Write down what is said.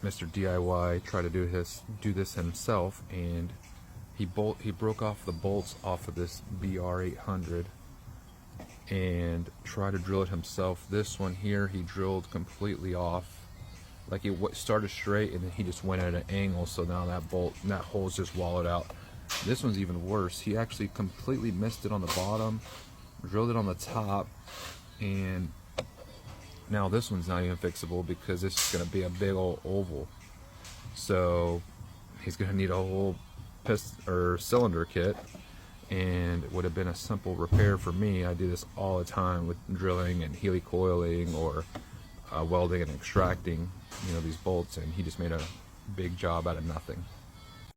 Mr. DIY tried to do this himself, and he broke off the bolts off of this BR800 and tried to drill it himself. This one here he drilled completely off, like it started straight and then he just went at an angle, so now that hole's just wallowed out. This one's even worse. He actually completely missed it on the bottom, drilled it on the top, and now this one's not even fixable because it's just going to be a big old oval. So he's going to need a whole cylinder kit, and it would have been a simple repair for me. I do this all the time with drilling and helicoiling or welding and extracting, these bolts, and he just made a big job out of nothing.